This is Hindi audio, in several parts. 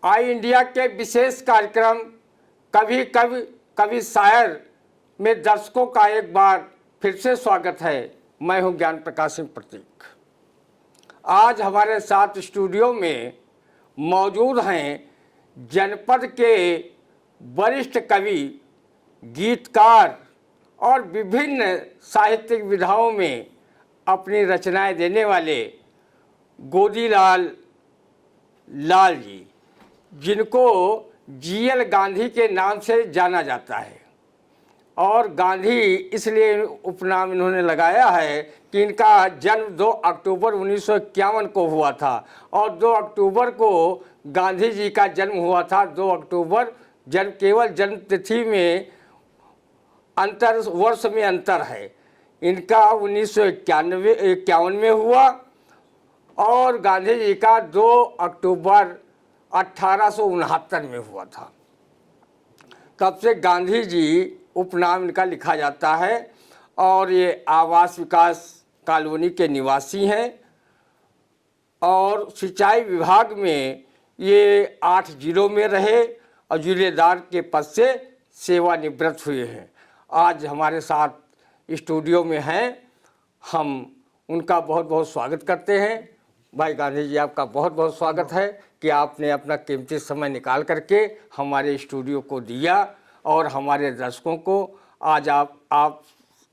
आई इंडिया के विशेष कार्यक्रम कभी कभी कभी शायर में दर्शकों का एक बार फिर से स्वागत है। मैं हूं ज्ञान प्रकाश सिंह प्रतीक। आज हमारे साथ स्टूडियो में मौजूद हैं जनपद के वरिष्ठ कवि, गीतकार और विभिन्न साहित्यिक विधाओं में अपनी रचनाएं देने वाले गोदीलाल लाल जी, जिनको जीएल गांधी के नाम से जाना जाता है। और गांधी इसलिए उपनाम इन्होंने लगाया है कि इनका जन्म 2 अक्टूबर 1951 को हुआ था और 2 अक्टूबर को गांधी जी का जन्म हुआ था। 2 अक्टूबर जन्म, केवल जन्म तिथि में अंतर, वर्ष में अंतर है। इनका 1951 में हुआ और गांधी जी का 2 अक्टूबर 1869 में हुआ था। तब से गांधी जी उपनाम इनका लिखा जाता है। और ये आवास विकास कॉलोनी के निवासी हैं और सिंचाई विभाग में ये 8 जिलों में रहे और जिलेदार के पद से सेवानिवृत्त हुए हैं। आज हमारे साथ स्टूडियो में हैं। हम उनका बहुत बहुत स्वागत करते हैं। भाई गांधी जी, आपका बहुत बहुत स्वागत है कि आपने अपना कीमती समय निकाल करके हमारे स्टूडियो को दिया और हमारे दर्शकों को आज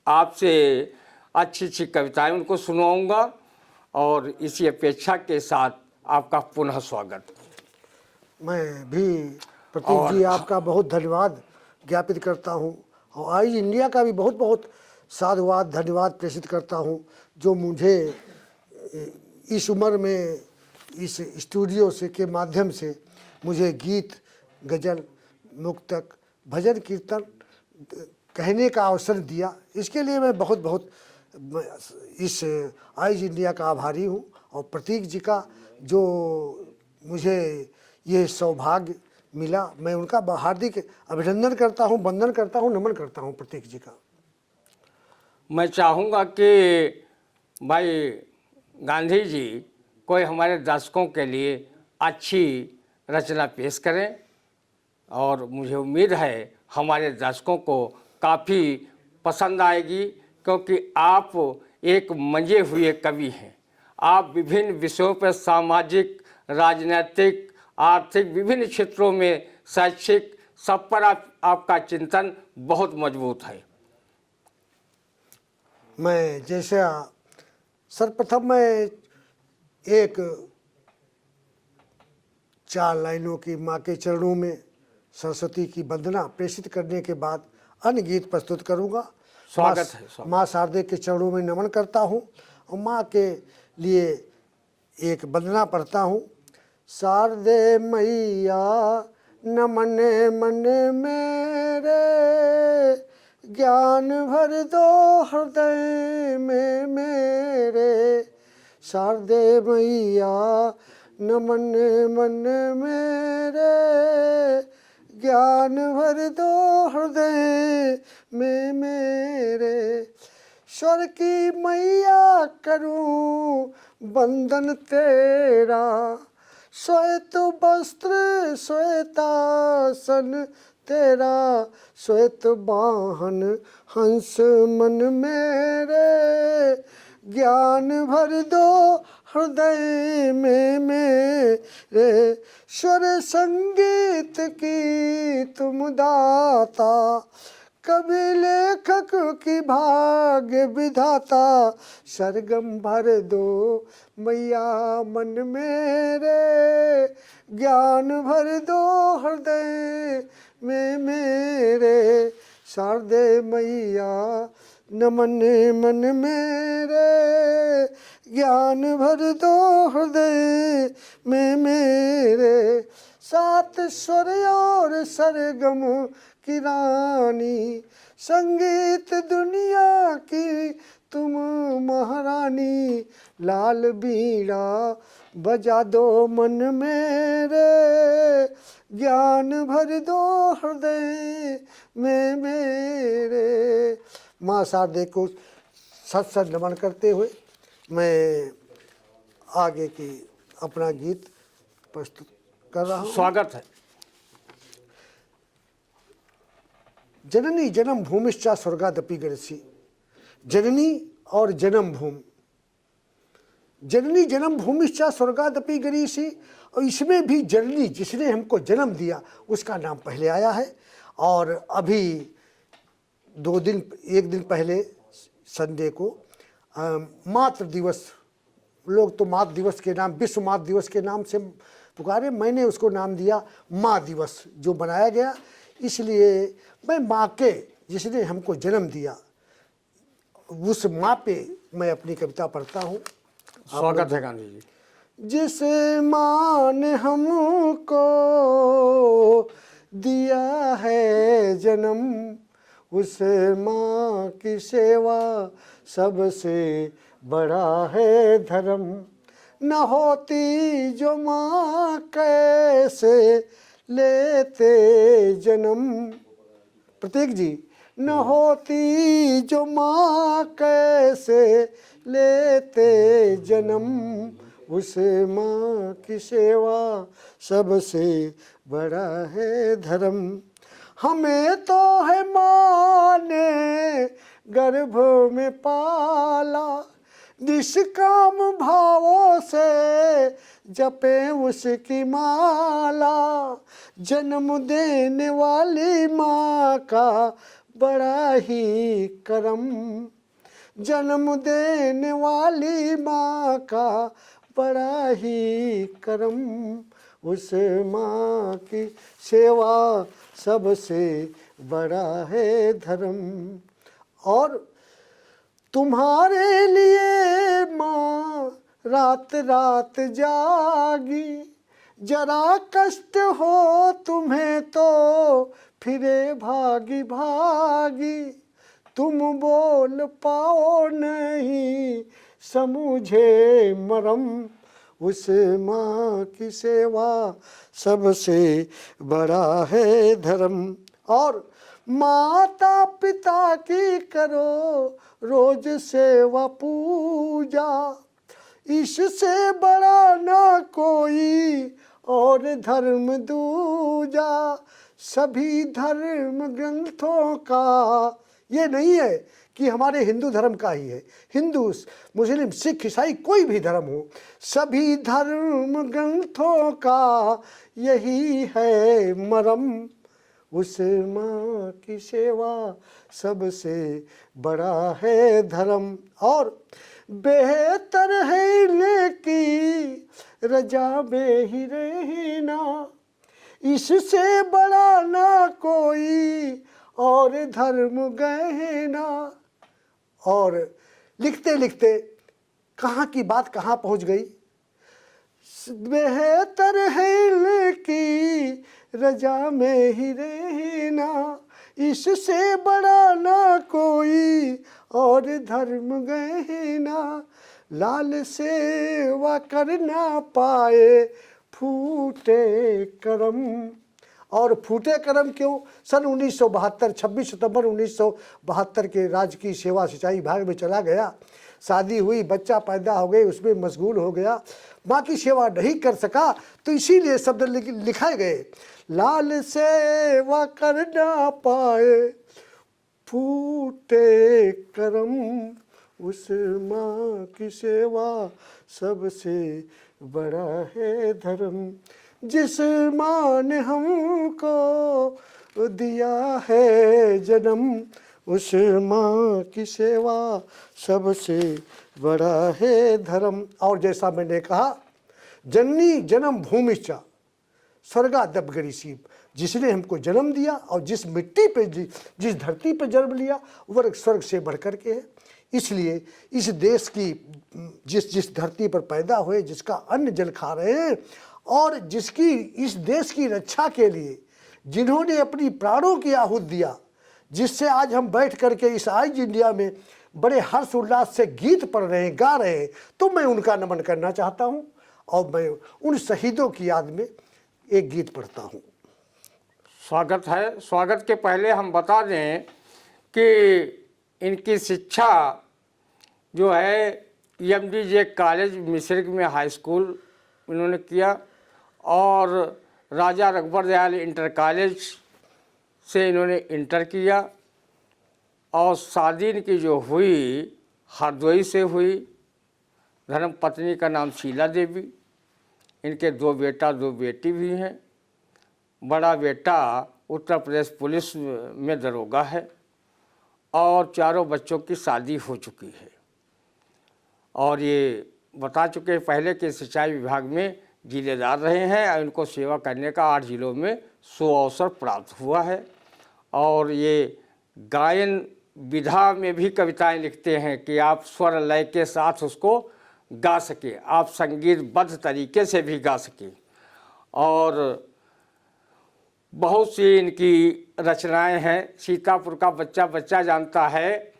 आपसे अच्छी कविताएं उनको सुनाऊंगा और इसी अपेक्षा के साथ आपका पुनः स्वागत। मैं भी प्रतीक जी आपका बहुत धन्यवाद ज्ञापित करता हूं और आई इंडिया का भी बहुत बहुत साधुवाद धन्यवाद प्रेषित करता हूं, जो मुझे इस उम्र में इस स्टूडियो से के माध्यम से मुझे गीत, गज़ल, मुक्तक, भजन, कीर्तन कहने का अवसर दिया। इसके लिए मैं बहुत बहुत इस आइज इंडिया का आभारी हूँ और प्रतीक जी का जो मुझे ये सौभाग्य मिला, मैं उनका हार्दिक अभिनंदन करता हूँ, वंदन करता हूँ, नमन करता हूँ प्रतीक जी का। मैं चाहूँगा कि भाई गांधी जी कोई हमारे दर्शकों के लिए अच्छी रचना पेश करें और मुझे उम्मीद है हमारे दर्शकों को काफ़ी पसंद आएगी, क्योंकि आप एक मंजे हुए कवि हैं। आप विभिन्न विषयों पर सामाजिक, राजनीतिक, आर्थिक, विभिन्न क्षेत्रों में, शैक्षिक, सब पर आपका चिंतन बहुत मजबूत है। मैं जैसे सर्वप्रथम मैं एक 4 लाइनों की माँ के चरणों में सरस्वती की वंदना प्रेषित करने के बाद अन्य गीत प्रस्तुत करूँगा। स्वागत है। माँ शारदे के चरणों में नमन करता हूँ और माँ के लिए एक वंदना पढ़ता हूँ। शारदे मैया नमन मन मेरे, ज्ञान भर दो हृदय में मेरे। शारदे मैया नमन मन मेरे, ज्ञान भर दो हृदय में मेरे। स्वर की मैया करूं बंदन तेरा, श्वेत वस्त्र श्वेतासन तेरा। श्वेत वाहन हंस मन मेरे, ज्ञान भर दो हृदय में मेरे। स्वर संगीत की तुम दाता, कवि लेखक की भाग्य विधाता। सरगम भर दो मैया मन मेरे, ज्ञान भर दो हृदय में मेरे। शारदे मैया नमन मन मेरे, ज्ञान भर दो हृदय में मेरे। 7 स्वर और सरगम की रानी, संगीत दुनिया की तुम महारानी। लाल बीड़ा बजा दो मन मेरे, ज्ञान भर दो हृदय में मेरे। माँ शारदे को सत सत नमन करते हुए मैं आगे की अपना गीत प्रस्तुत कर रहा हूँ। स्वागत है। जननी जन्म भूमिश्चा स्वर्गादपि गरीयसी। जननी और जन्म भूमि, जननी जन्म भूमिश्चा स्वर्गादपि गरीयसी, और इसमें भी जननी जिसने हमको जन्म दिया उसका नाम पहले आया है। और अभी 1 दिन पहले संडे को मातृ दिवस, लोग तो मातृ दिवस के नाम, विश्व मातृ दिवस के नाम से पुकारे, मैंने उसको नाम दिया माँ दिवस जो बनाया गया। इसलिए मैं माँ के, जिसने हमको जन्म दिया, उस माँ पे मैं अपनी कविता पढ़ता हूँ। स्वागत है गांधी जी। जिस माँ ने हमको दिया है जन्म, उस माँ की सेवा सबसे बड़ा है धर्म। न होती जो माँ कैसे लेते जन्म, प्रतीक जी, न होती जो माँ कैसे लेते जन्म, उस माँ की सेवा सबसे बड़ा है धर्म। हमें तो है माँ ने गर्भ में पाला, निष्काम भावों से जपे उसकी माला। जन्म देने वाली माँ का बड़ा ही करम, जन्म देने वाली माँ का बड़ा ही करम। उस माँ की सेवा सबसे बड़ा है धर्म। और तुम्हारे लिए माँ रात रात जागी, जरा कष्ट हो तुम्हें तो फिरे भागी भागी। तुम बोल पाओ नहीं समझे मरम, उस माँ की सेवा सबसे बड़ा है धर्म। और माता पिता की करो रोज सेवा पूजा, इससे बड़ा ना कोई और धर्म दूजा। सभी धर्म ग्रंथों का, ये नहीं है कि हमारे हिंदू धर्म का ही है, हिंदू मुस्लिम सिख ईसाई कोई भी धर्म हो, सभी धर्म ग्रंथों का यही है मरम। उस माँ की सेवा सबसे बड़ा है धर्म। और बेहतर है लेकी रजा में ही रहना, इससे बड़ा ना कोई और धर्म गहना। और लिखते लिखते कहाँ की बात कहाँ पहुँच गई। बेहतर है लेकी रजा में ही रहना, इससे बड़ा ना कोई और धर्म गहना। लाल सेवा कर ना पाए फूटे करम। और फूटे करम क्यों? सन 1972 26 सितंबर 1972 के राजकीय सेवा सिंचाई विभाग में चला गया, शादी हुई, बच्चा पैदा हो गए, उसमें मशगूल हो गया, माँ की सेवा नहीं कर सका, तो इसीलिए शब्द लिखाए गए, लाल सेवा कर ना पाए फूटे करम, उस माँ की सेवा सबसे बड़ा है धर्म। जिस माँ ने हमको दिया है जन्म, उस माँ की सेवा सबसे बड़ा है धर्म। और जैसा मैंने कहा, जननी जन्म भूमिश्चा स्वर्गादपि गरीयसी, जिसने हमको जन्म दिया और जिस मिट्टी पे, जिस धरती पे जन्म लिया, वह स्वर्ग से बढ़कर के है। इसलिए इस देश की, जिस धरती पर पैदा हुए, जिसका अन्न जल खा रहे हैं, और जिसकी इस देश की रक्षा के लिए जिन्होंने अपनी प्राणों की आहूति दिया, जिससे आज हम बैठ करके इस आज इंडिया में बड़े हर्ष उल्लास से गीत पढ़ रहे हैं, गा रहे हैं, तो मैं उनका नमन करना चाहता हूं। और मैं उन शहीदों की याद में एक गीत पढ़ता हूं। स्वागत है। स्वागत के पहले हम बता दें कि इनकी शिक्षा जो है EMDJ कॉलेज मिश्रिक में हाई स्कूल इन्होंने किया, और राजा रघुबर दयाल इंटर कॉलेज से इन्होंने इंटर किया और शादी इनकी जो हुई हरदोई से हुई। धर्म पत्नी का नाम शीला देवी। इनके 2 बेटा 2 बेटी भी हैं। बड़ा बेटा उत्तर प्रदेश पुलिस में दरोगा है और चारों बच्चों की शादी हो चुकी है। और ये बता चुके हैं पहले कि सिंचाई विभाग में जिलेदार रहे हैं और इनको सेवा करने का 8 जिलों में सुअवसर प्राप्त हुआ है। और ये गायन विधा में भी कविताएं लिखते हैं कि आप स्वर लय के साथ उसको गा सके, आप संगीतबद्ध तरीके से भी गा सके। और बहुत सी इनकी रचनाएं हैं। सीतापुर का बच्चा बच्चा जानता है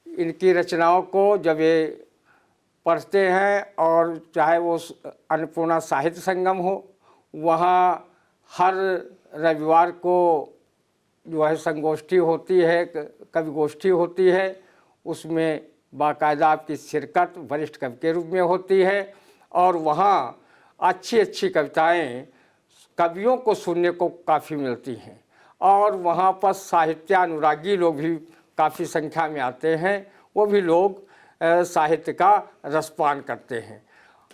इनकी रचनाओं को जब ये पढ़ते हैं। और चाहे वो अन्नपूर्णा साहित्य संगम हो, वहाँ हर रविवार को जो है संगोष्ठी होती है, कवि गोष्ठी होती है। उसमें बाकायदा आपकी शिरकत वरिष्ठ कवि के रूप में होती है और वहाँ अच्छी अच्छी कविताएं कवियों को सुनने को काफ़ी मिलती हैं। और वहाँ पर साहित्यानुरागी लोग भी काफ़ी संख्या में आते हैं। वो भी लोग साहित्य का रसपान करते हैं।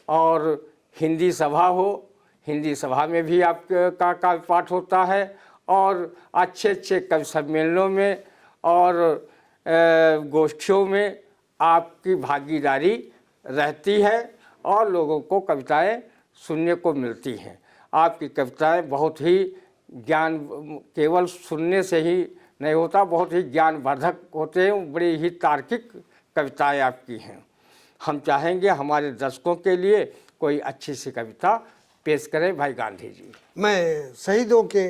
और हिंदी सभा हो, हिंदी सभा में भी आपका काव्य पाठ होता है। और अच्छे अच्छे कवि सम्मेलनों में और गोष्ठियों में आपकी भागीदारी रहती है और लोगों को कविताएं सुनने को मिलती हैं। आपकी कविताएं बहुत ही ज्ञान, केवल सुनने से ही नहीं होता, बहुत ही ज्ञानवर्धक होते हैं। बड़ी ही तार्किक कविताएं आपकी हैं। हम चाहेंगे हमारे दर्शकों के लिए कोई अच्छी सी कविता पेश करें भाई गांधी जी। मैं शहीदों के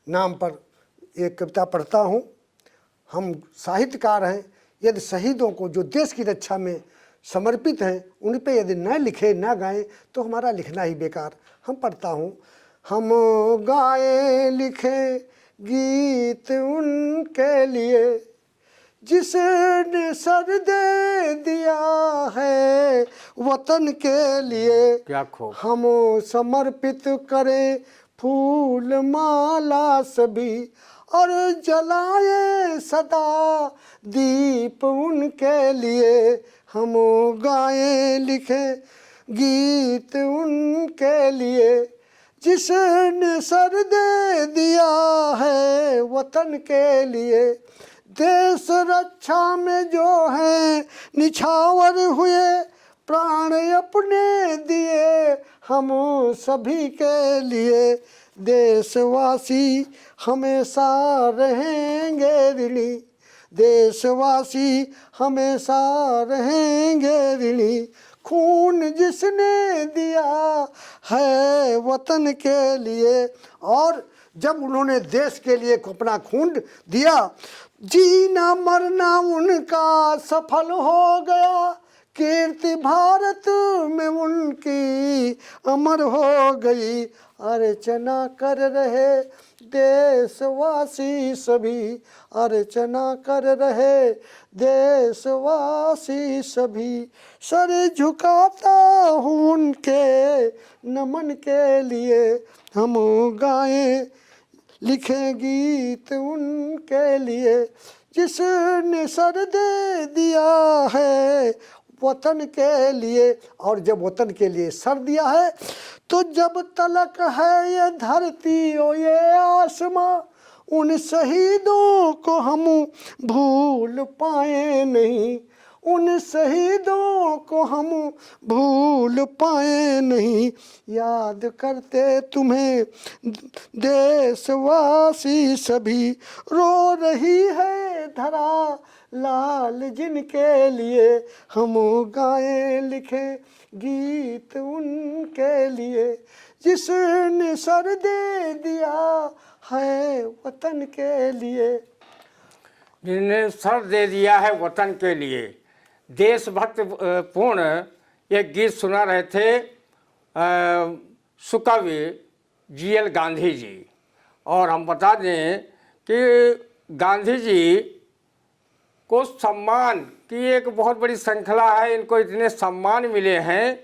नाम पर एक कविता पढ़ता हूँ। हम साहित्यकार हैं, यदि शहीदों को जो देश की रक्षा में समर्पित हैं उन पे यदि न लिखे न गाएं तो हमारा लिखना ही बेकार। हम पढ़ता हूँ। हम गाएं लिखें गीत उनके लिए जिसने सर दे दिया है वतन के लिए। क्या खूब। हम समर्पित करें फूल माला सभी और जलाए सदा दीप उनके लिए। हम गाएं लिखें गीत उनके लिए जिसने सर दे दिया है वतन के लिए। देश रक्षा में जो है निछावर हुए प्राण अपने दिए हम सभी के लिए। देशवासी हमेशा रहेंगे ऋणी, देशवासी हमेशा रहेंगे ऋणी। खून जिसने दिया है वतन के लिए। और जब उन्होंने देश के लिए अपना खून दिया, जीना मरना उनका सफल हो गया। कीर्ति भारत में उनकी अमर हो गई। अर्चना कर रहे देशवासी सभी, अर्चना कर रहे देशवासी सभी। सर झुकाता हूँ उनके नमन के लिए। हम गाएं लिखें गीत उनके लिए जिसने सर दे दिया है वतन के लिए। और जब वतन के लिए सर दिया है तो जब तलक है ये धरती और ये आसमां उन शहीदों को हम भूल पाए नहीं। उन शहीदों को हम भूल पाए नहीं। याद करते तुम्हें देशवासी सभी। रो रही है धरा लाल जिनके लिए। हम गाएं लिखें गीत उनके लिए जिसने सर दे दिया है वतन के लिए। जिन्हें सर दे दिया है वतन के लिए। देशभक्त पूर्ण एक गीत सुना रहे थे सुकवि GL गांधी जी। और हम बता दें कि गांधी जी को सम्मान की एक बहुत बड़ी श्रृंखला है। इनको इतने सम्मान मिले हैं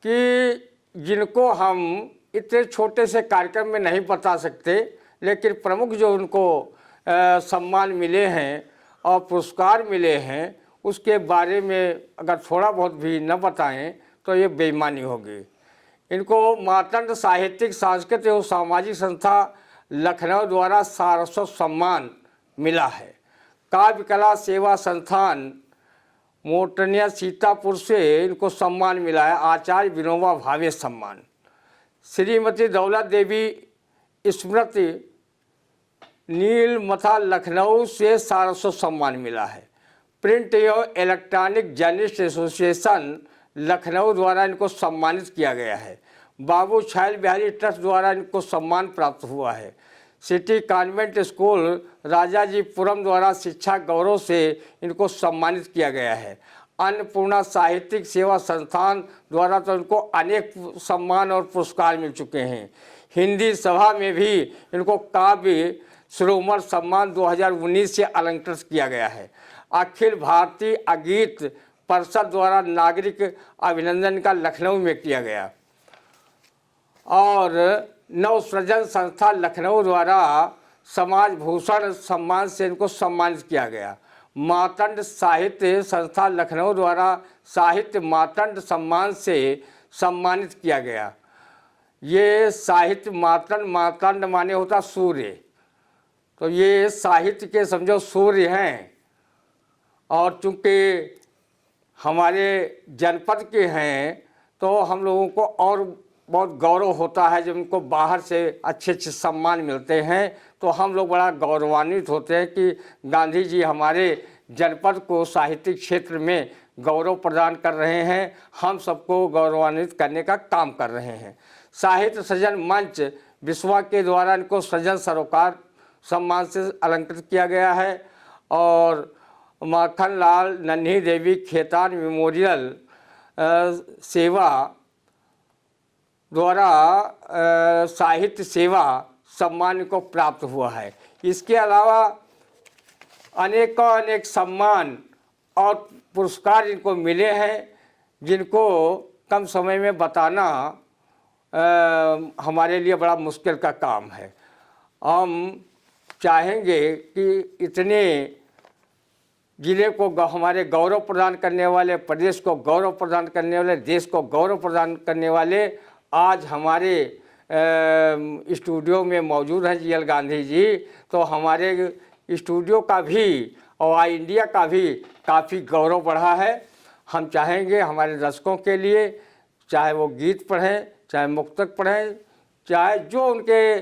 कि जिनको हम इतने छोटे से कार्यक्रम में नहीं बता सकते, लेकिन प्रमुख जो उनको सम्मान मिले हैं और पुरस्कार मिले हैं उसके बारे में अगर थोड़ा बहुत भी न बताएं तो ये बेईमानी होगी। इनको मातंड साहित्यिक, सांस्कृतिक और सामाजिक संस्था लखनऊ द्वारा सारस्वत सम्मान मिला है। काव्य कला सेवा संस्थान मोटनिया सीतापुर से इनको सम्मान मिला है, आचार्य विनोबा भावे सम्मान। श्रीमती दौलत देवी स्मृति नीलमथा लखनऊ से सारस्वत सम्मान मिला है। प्रिंट एवं इलेक्ट्रॉनिक जर्नलिस्ट एसोसिएशन लखनऊ द्वारा इनको सम्मानित किया गया है। बाबू छैल बिहारी ट्रस्ट द्वारा इनको सम्मान प्राप्त हुआ है। सिटी कॉन्वेंट स्कूल राजाजीपुरम द्वारा शिक्षा गौरव से इनको सम्मानित किया गया है। अन्नपूर्णा साहित्यिक सेवा संस्थान द्वारा तो इनको अनेक सम्मान और पुरस्कार मिल चुके हैं। हिंदी सभा में भी इनको काव्य शिरोमणि सम्मान 2019 से अलंकृत किया गया है। अखिल भारतीय अगीत परिषद द्वारा नागरिक अभिनंदन का लखनऊ में किया गया और नवसृजन संस्था लखनऊ द्वारा समाज भूषण सम्मान से इनको सम्मानित किया गया। मातंड साहित्य संस्था लखनऊ द्वारा साहित्य मातंड सम्मान से सम्मानित किया गया। ये साहित्य मातंड माने होता सूर्य, तो ये साहित्य के समझो सूर्य हैं और चूँकि हमारे जनपद के हैं तो हम लोगों को और बहुत गौरव होता है जब उनको बाहर से अच्छे अच्छे सम्मान मिलते हैं तो हम लोग बड़ा गौरवान्वित होते हैं कि गांधी जी हमारे जनपद को साहित्यिक क्षेत्र में गौरव प्रदान कर रहे हैं, हम सबको गौरवान्वित करने का काम कर रहे हैं। साहित्य सृजन मंच विश्वा के द्वारा इनको सृजन सरोकार सम्मान से अलंकृत किया गया है और माखनलाल नन्ही देवी खेतान मेमोरियल सेवा द्वारा साहित्य सेवा सम्मान को प्राप्त हुआ है। इसके अलावा अनेकों अनेक सम्मान और पुरस्कार इनको मिले हैं जिनको कम समय में बताना हमारे लिए बड़ा मुश्किल का काम है। हम चाहेंगे कि इतने ज़िले को हमारे गौरव प्रदान करने वाले, प्रदेश को गौरव प्रदान करने वाले, देश को गौरव प्रदान करने वाले आज हमारे स्टूडियो में मौजूद हैं जीएल गांधी जी। तो हमारे स्टूडियो का भी और इंडिया का भी काफ़ी गौरव बढ़ा है। हम चाहेंगे हमारे दर्शकों के लिए, चाहे वो गीत पढ़ें, चाहे मुक्तक पढ़ें, चाहे जो उनके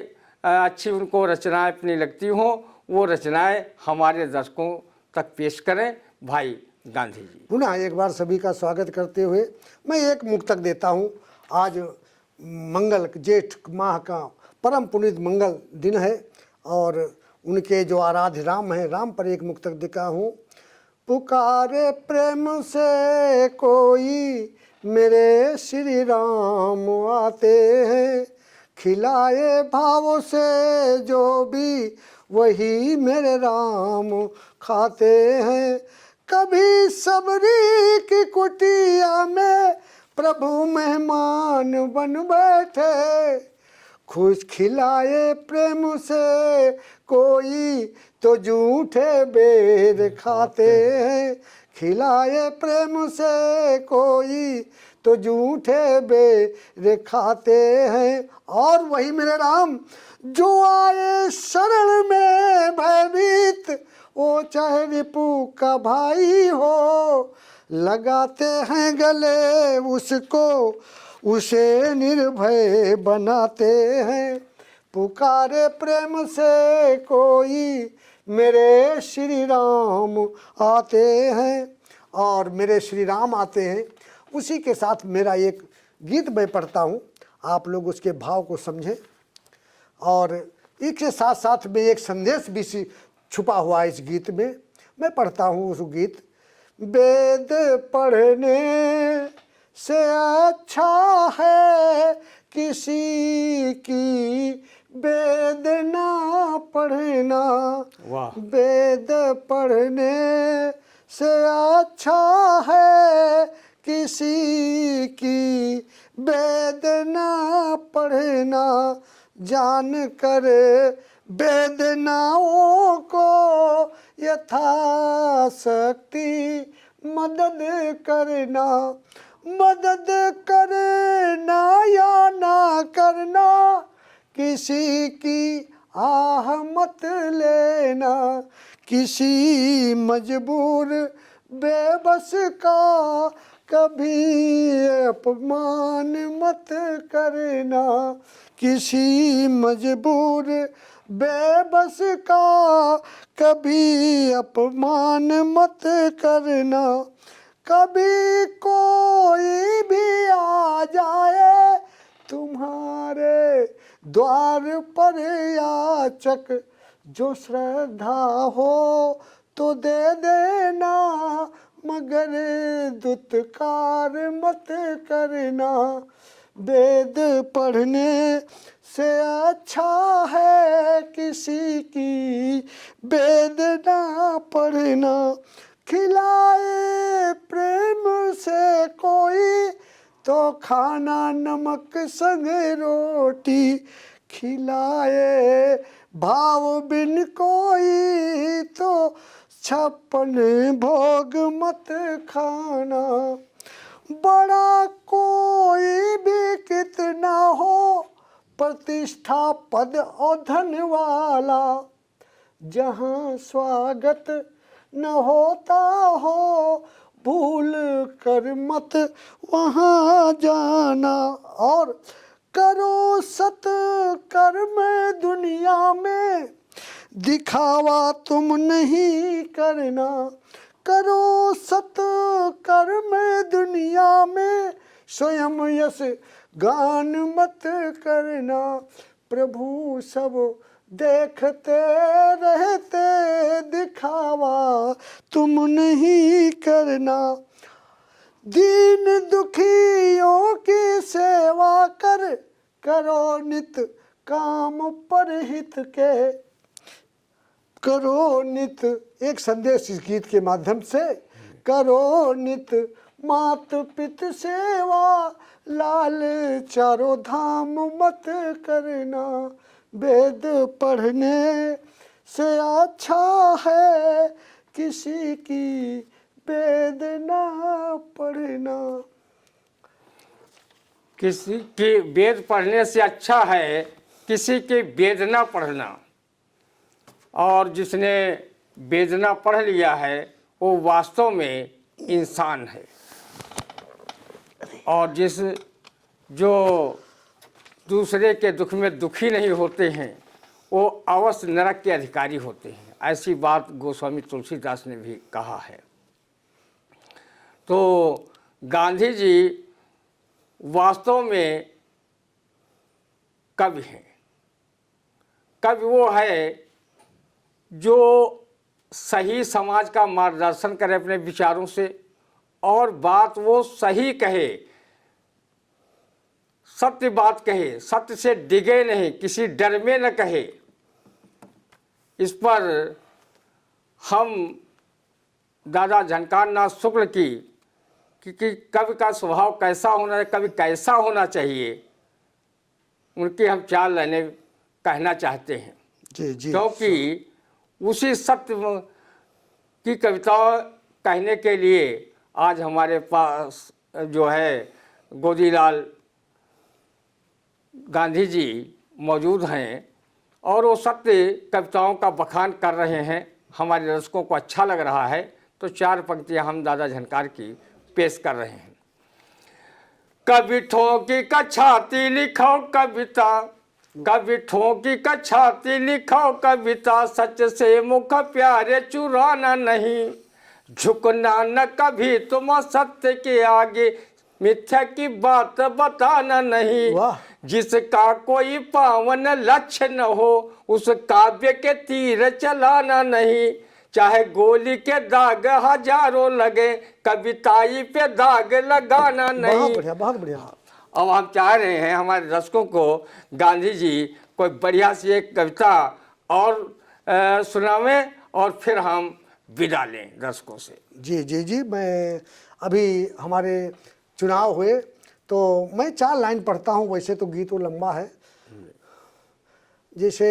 अच्छी उनको रचनाएं अपनी लगती हों, वो रचनाएं हमारे दर्शकों तक पेश करें। भाई गांधी जी, पुनः एक बार सभी का स्वागत करते हुए मैं एक मुक्तक देता हूँ। आज मंगल जेठ माह का परम पुनीत मंगल दिन है और उनके जो आराध्य राम हैं, राम पर एक मुक्तक दिखा हूँ। पुकारे प्रेम से कोई मेरे श्री राम आते हैं, खिलाए भावों से जो भी वही मेरे राम खाते हैं। कभी सबरी की कुटिया में प्रभु मेहमान बन बैठे, खुश खिलाए प्रेम से कोई तो झूठे बेर खाते हैं, खिलाए प्रेम से कोई तो झूठे बेर खाते हैं। और वही मेरे राम जो आए शरण में भयभीत, वो चाहे रिपु का भाई हो, लगाते हैं गले उसको, उसे निर्भय बनाते हैं। पुकारे प्रेम से कोई मेरे श्री राम आते हैं और मेरे श्री राम आते हैं। उसी के साथ मेरा एक गीत मैं पढ़ता हूँ, आप लोग उसके भाव को समझें और इसके साथ साथ में एक संदेश भी छुपा हुआ है इस गीत में। मैं पढ़ता हूँ उस गीत। वेद पढ़ने से अच्छा है किसी की वेद ना पढ़ना, वेद पढ़ने से अच्छा है किसी की वेद ना पढ़ना जान कर, वेदनाओं को यथाशक्ति मदद करना, मदद करना या ना करना, किसी की आह मत लेना, किसी मजबूर बेबस का कभी अपमान मत करना, किसी मजबूर बेबस का कभी अपमान मत करना। कभी कोई भी आ जाए तुम्हारे द्वार पर याचक, जो श्रद्धा हो तो दे देना, मगर दुत्कार मत करना। वेद पढ़ने से अच्छा है किसी की वेदना पढ़ना, खिलाए प्रेम से कोई तो खाना नमक संग रोटी, खिलाए भाव बिन कोई तो 56 भोग मत खाना। बड़ा कोई भी कितना हो प्रतिष्ठा पद और धन वाला, जहाँ स्वागत न होता हो भूल कर मत वहाँ जाना। और करो सत कर्म दुनिया में, दिखावा तुम नहीं करना, करो सत कर्म दुनिया में, स्वयं यश गान मत करना। प्रभु सब देखते रहते, दिखावा तुम नहीं करना। दीन दुखियों की सेवा कर, करो नित काम परहित के, करो नित, एक संदेश इस गीत के माध्यम से, करो नित मात पित सेवा, लाल चारों धाम मत करना। वेद पढ़ने से अच्छा है किसी की वेदना पढ़ना। किसी की वेद पढ़ने से अच्छा है किसी की वेदना पढ़ना। और जिसने वेदना पढ़ लिया है वो वास्तव में इंसान है। और जो दूसरे के दुख में दुखी नहीं होते हैं वो अवश्य नरक के अधिकारी होते हैं। ऐसी बात गोस्वामी तुलसीदास ने भी कहा है। तो गांधी जी वास्तव में कवि हैं। कवि वो है जो सही समाज का मार्गदर्शन करे अपने विचारों से, और बात वो सही कहे, सत्य बात कहे, सत्य से डिगे नहीं, किसी डर में न कहे। इस पर हम दादा झनकार नाथ शुक्ल की कि कवि का स्वभाव कैसा होना है, कवि कैसा होना चाहिए, उनकी हम 4 लाइनें कहना चाहते हैं। जी जी। क्योंकि उसी सत्य की कविता कहने के लिए आज हमारे पास जो है गोदीलाल गांधी जी मौजूद हैं और वो सत्य कविताओं का बखान कर रहे हैं। हमारे दर्शकों को अच्छा लग रहा है तो 4 पंक्तियां हम दादा झनकार की पेश कर रहे हैं। कभी ठोकी का छाती लिखो कविता, कभी ठोकी का छाती लिखो कविता, सच से मुख प्यारे चुराना नहीं, झुकना न कभी तुम सत्य के आगे, मिथ्या की बात बताना नहीं। वाह। जिसका कोई पावन लक्ष्य न हो उस काव्य के तीर चलाना नहीं, चाहे गोली के दाग हजारों लगे कविताई पे दाग लगाना नहीं। बहुत बढ़िया, बहुत बढ़िया। अब हम चाह रहे हैं हमारे दर्शकों को गांधी जी कोई बढ़िया सी एक कविता और सुनावें और फिर हम विदा लें दर्शकों से। जी जी जी। मैं अभी हमारे चुनाव हुए तो मैं 4 लाइन पढ़ता हूँ, वैसे तो गीत वो लंबा है। जैसे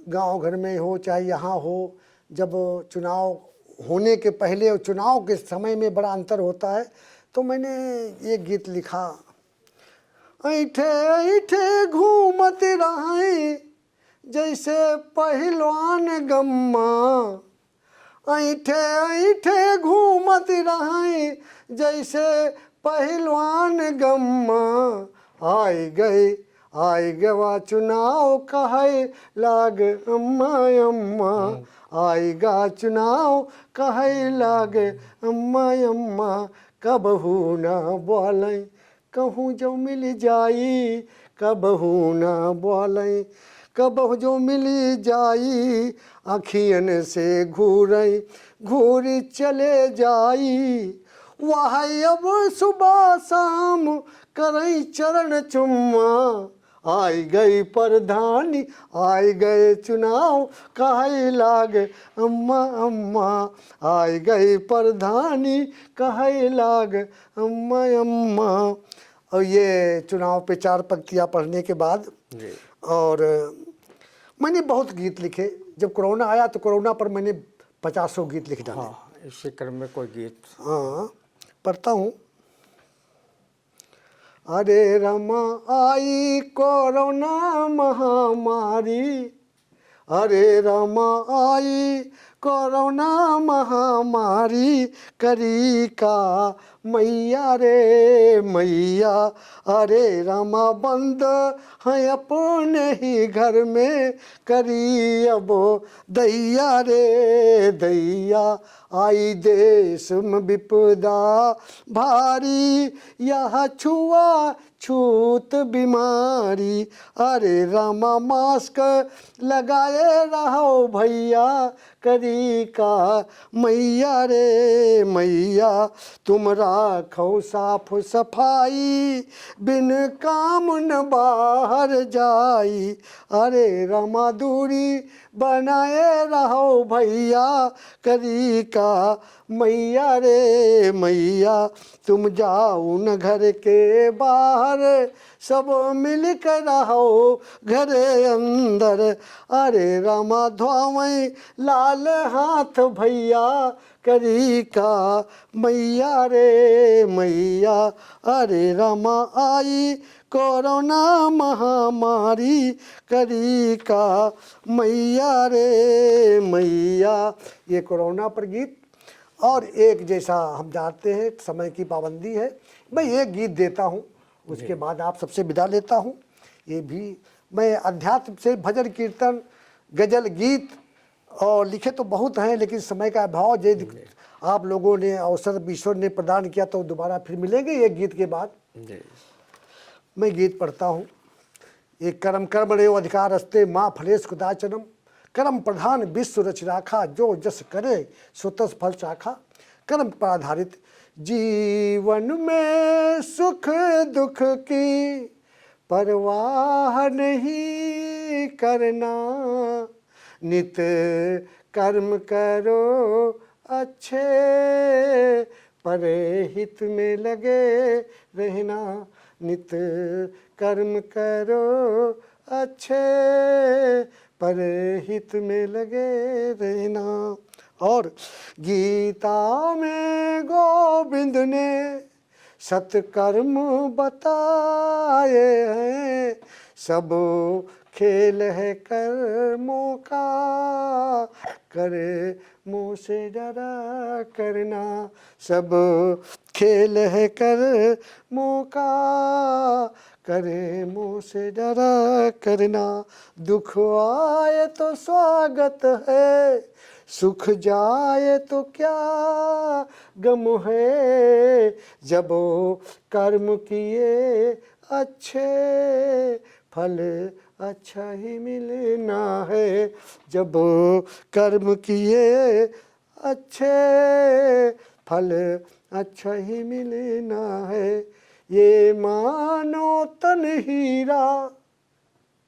गांव घर में हो चाहे यहाँ हो, जब चुनाव होने के पहले और चुनाव के समय में बड़ा अंतर होता है, तो मैंने ये गीत लिखा। ऐठे ऐठे घूमत रहे जैसे पहलवान गम्मा, ऐठे ऐठे घूमत रहे जैसे पहलवान गम्मा, आए गवा चुनाव कहे लाग अम्मा अम्मा, आएगा चुनाव कहे लाग अम्मा अम्मा, कबहू न बोले कहूँ जो मिल जाई, कबहू न बोले कबहू जो मिल जाई, अखियन से घूरी चले जाई, वह अब सुबह शाम करई चरण चुम्मा, आई गई प्रधानी आई गए चुनाव कहे लाग अम्मा अम्मा, आई गई प्रधानी कहे लाग अम्मा अम्मा। और ये चुनाव पे 4 पंक्तियाँ पढ़ने के बाद और मैंने बहुत गीत लिखे। जब कोरोना आया तो कोरोना पर मैंने 50 गीत लिख डाले। हाँ, इसी क्रम में कोई गीत हाँ पढ़ता हूँ। अरे रमा आई कोरोना महामारी, अरे रमा आई कोरोना महामारी, करी का मैया रे मैया, अरे रमा बंद है अपने ही घर में, करी अब दैया रे दैया, आई देश में विपदा भारी, यह छुआ छूत बीमारी, अरे रामा मास्क लगाए रहो भैया, करी का मैया रे मैया, तुम राखो साफ सफाई, बिन काम न बाहर जाई, अरे रामा दूरी बनाए रहो भैया, करी का मैया रे मैया, तुम जाओ न घर के बाहर, सब मिल कर रहो घरे अंदर, अरे रामा धोवई लाल हाथ भैया, करी का मैया रे मैया, अरे रामा आई कोरोना महामारी, करी का मैया रे मैया। ये कोरोना पर गीत। और एक जैसा हम जानते हैं समय की पाबंदी है, मैं एक गीत देता हूँ, उसके बाद आप सबसे विदा लेता हूँ। ये भी मैं अध्यात्म से भजन कीर्तन गज़ल गीत और लिखे तो बहुत हैं, लेकिन समय का अभाव यदि आप लोगों ने अवसर ईश्वर ने प्रदान किया तो दोबारा फिर मिलेंगे एक गीत के बाद। मैं गीत पढ़ता हूँ। एक कर्म कर्मण्यो अधिकारस्ते माँ फलेश कुदाचनम, कर्म प्रधान विश्व रच राखा, जो जस करे सो तस फल चाखा। कर्म पर आधारित जीवन में सुख दुख की परवाह नहीं करना, नित कर्म करो अच्छे, परे हित में लगे रहना, नित कर्म करो अच्छे, पर हित में लगे रहना। और गीता में गोविंद ने सत्कर्म बताए हैं, सब खेल है कर्मों का, करे मुँह से डरा करना, सब खेल है कर्मों का, करे मुँह से डरा करना। दुख आए तो स्वागत है, सुख जाए तो क्या गम है, जब कर्म किए अच्छे फल अच्छा ही मिलना है, जब कर्म किए अच्छे फल अच्छा ही मिलना है। ये मानो तन हीरा,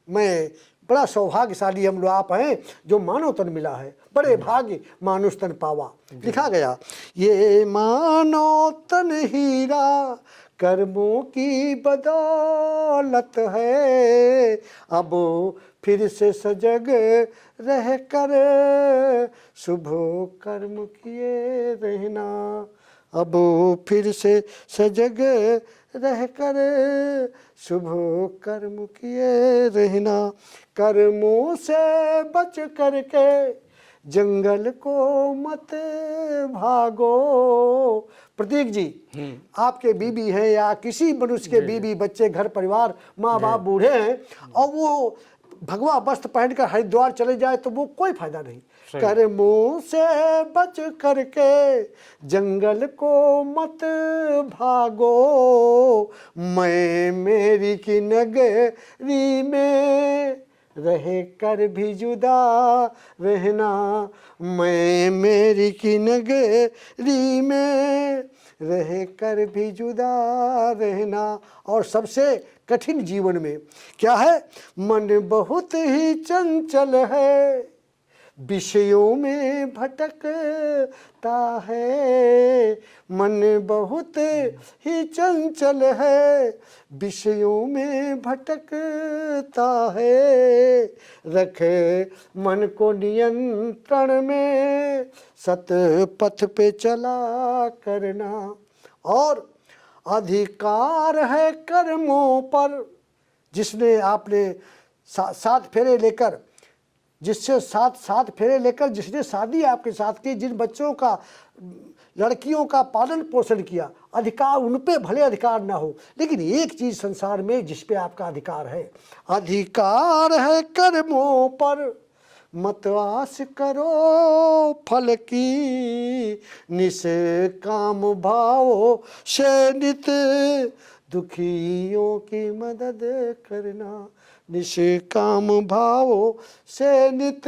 मैं बड़ा सौभाग्यशाली हम लोग आप हैं जो मानव तन मिला है, बड़े भाग्य मानुष तन पावा। लिखा गया ये मानव तन हीरा, कर्मों की बदौलत है, अब फिर से सजग रह कर शुभ कर्म किए रहना। अब फिर से सजग रह कर शुभ कर्म किए रहना। कर्मों से बच करके जंगल को मत भागो। प्रतीक जी, आपके बीबी है या किसी मनुष्य के बीबी बच्चे घर परिवार माँ बाप बूढ़े हैं और वो भगवा वस्त्र पहनकर हरिद्वार चले जाए तो वो कोई फायदा नहीं। कर्मों से बच करके जंगल को मत भागो, मैं मेरी की नगरी में रह कर भी जुदा रहना। मैं मेरी की नगरी में रह कर भी जुदा रहना। और सबसे कठिन जीवन में क्या है? मन बहुत ही चंचल है, विषयों में भटकता है। मन बहुत ही चंचल है, विषयों में भटकता है। रखे मन को नियंत्रण में, सत पथ पे चला करना। और अधिकार है कर्मों पर, जिसने आपने सात फेरे लेकर जिससे सात फेरे लेकर जिसने शादी आपके साथ की, जिन बच्चों का लड़कियों का पालन पोषण किया, अधिकार उन पे भले अधिकार ना हो, लेकिन एक चीज संसार में जिस पे आपका अधिकार है, अधिकार है कर्मों पर। मत आस करो फल की, निष्काम भाव से नित दुखियों की मदद करना। निष्काम भाव से नित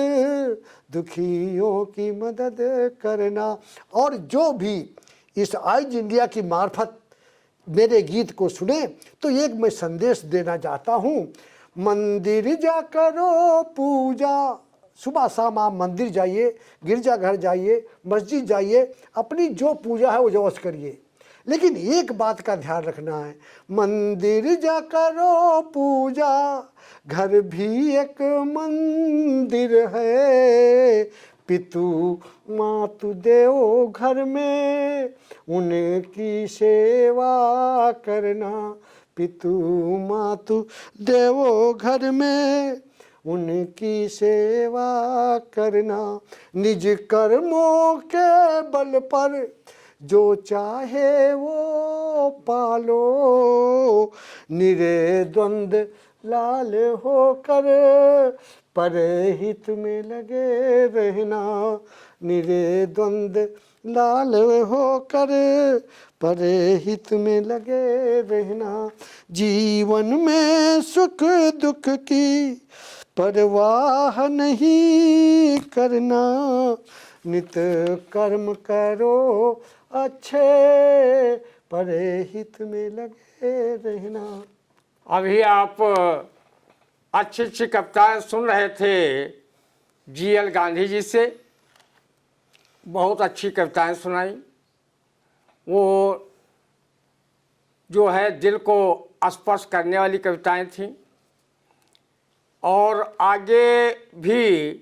दुखियों की मदद करना। और जो भी इस आइज इंडिया की मार्फत मेरे गीत को सुने तो एक मैं संदेश देना चाहता हूँ। मंदिर जा करो पूजा, सुबह शाम आप मंदिर जाइए, गिरजाघर जाइए, मस्जिद जाइए, अपनी जो पूजा है वो जवश करिए। लेकिन एक बात का ध्यान रखना है, मंदिर जा करो पूजा, घर भी एक मंदिर है। पितु मातु देवो घर में, उनकी सेवा करना। पितु मातु देवो घर में, उनकी सेवा करना। निज कर्मों के बल पर जो चाहे वो पालो, निरे द्वंद लाल होकर परहित में लगे रहना। निरे द्वंद लाल होकर परहित में लगे रहना। जीवन में सुख दुख की परवाह नहीं करना। नित कर्म करो अच्छे, परहित में लगे रहना। अभी आप अच्छी अच्छी कविताएं सुन रहे थे GL गांधी जी से। बहुत अच्छी कविताएं सुनाई। वो जो है दिल को स्पर्श करने वाली कविताएं थीं। और आगे भी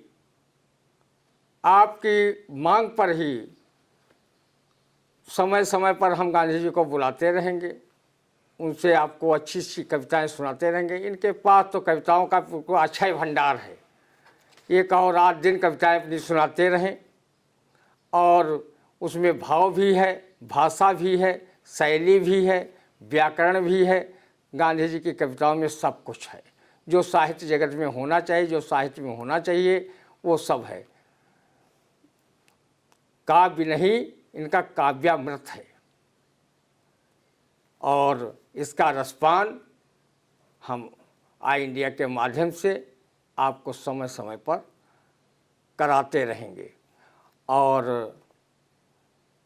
आपकी मांग पर ही समय समय पर हम गांधी जी को बुलाते रहेंगे, उनसे आपको अच्छी अच्छी कविताएं सुनाते रहेंगे। इनके पास तो कविताओं का अच्छा ही भंडार है। एक और रात दिन कविताएं अपनी सुनाते रहें, और उसमें भाव भी है, भाषा भी है, शैली भी है, व्याकरण भी है। गांधी जी की कविताओं में सब कुछ है जो साहित्य जगत में होना चाहिए, जो साहित्य में होना चाहिए वो सब है। काव्य नहीं, इनका काव्यामृत है। और इसका रसपान हम आई इंडिया के माध्यम से आपको समय समय पर कराते रहेंगे। और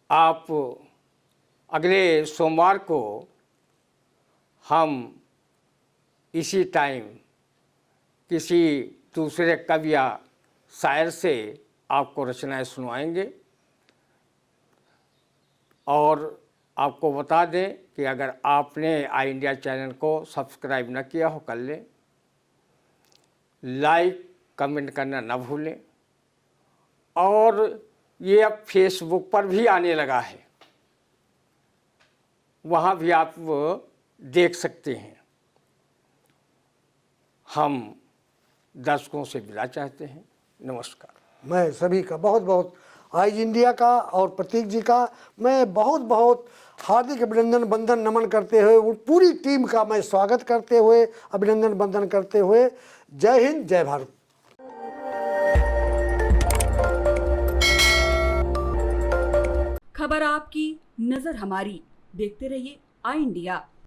आप अगले सोमवार को हम इसी टाइम किसी दूसरे कवि या शायर से आपको रचनाएं सुनवाएंगे। और आपको बता दें कि अगर आपने आई इंडिया चैनल को सब्सक्राइब न किया हो, कर लें। लाइक कमेंट करना न भूलें। और ये अब फेसबुक पर भी आने लगा है, वहाँ भी आप देख सकते हैं। हम दर्शकों से विदा चाहते हैं। नमस्कार। मैं सभी का बहुत बहुत आइज इंडिया का और प्रतीक जी का मैं बहुत बहुत हार्दिक अभिनंदन वंदन नमन करते हुए और पूरी टीम का मैं स्वागत करते हुए अभिनंदन वंदन करते हुए जय हिंद जय भारत। खबर आपकी, नजर हमारी। देखते रहिए आई इंडिया।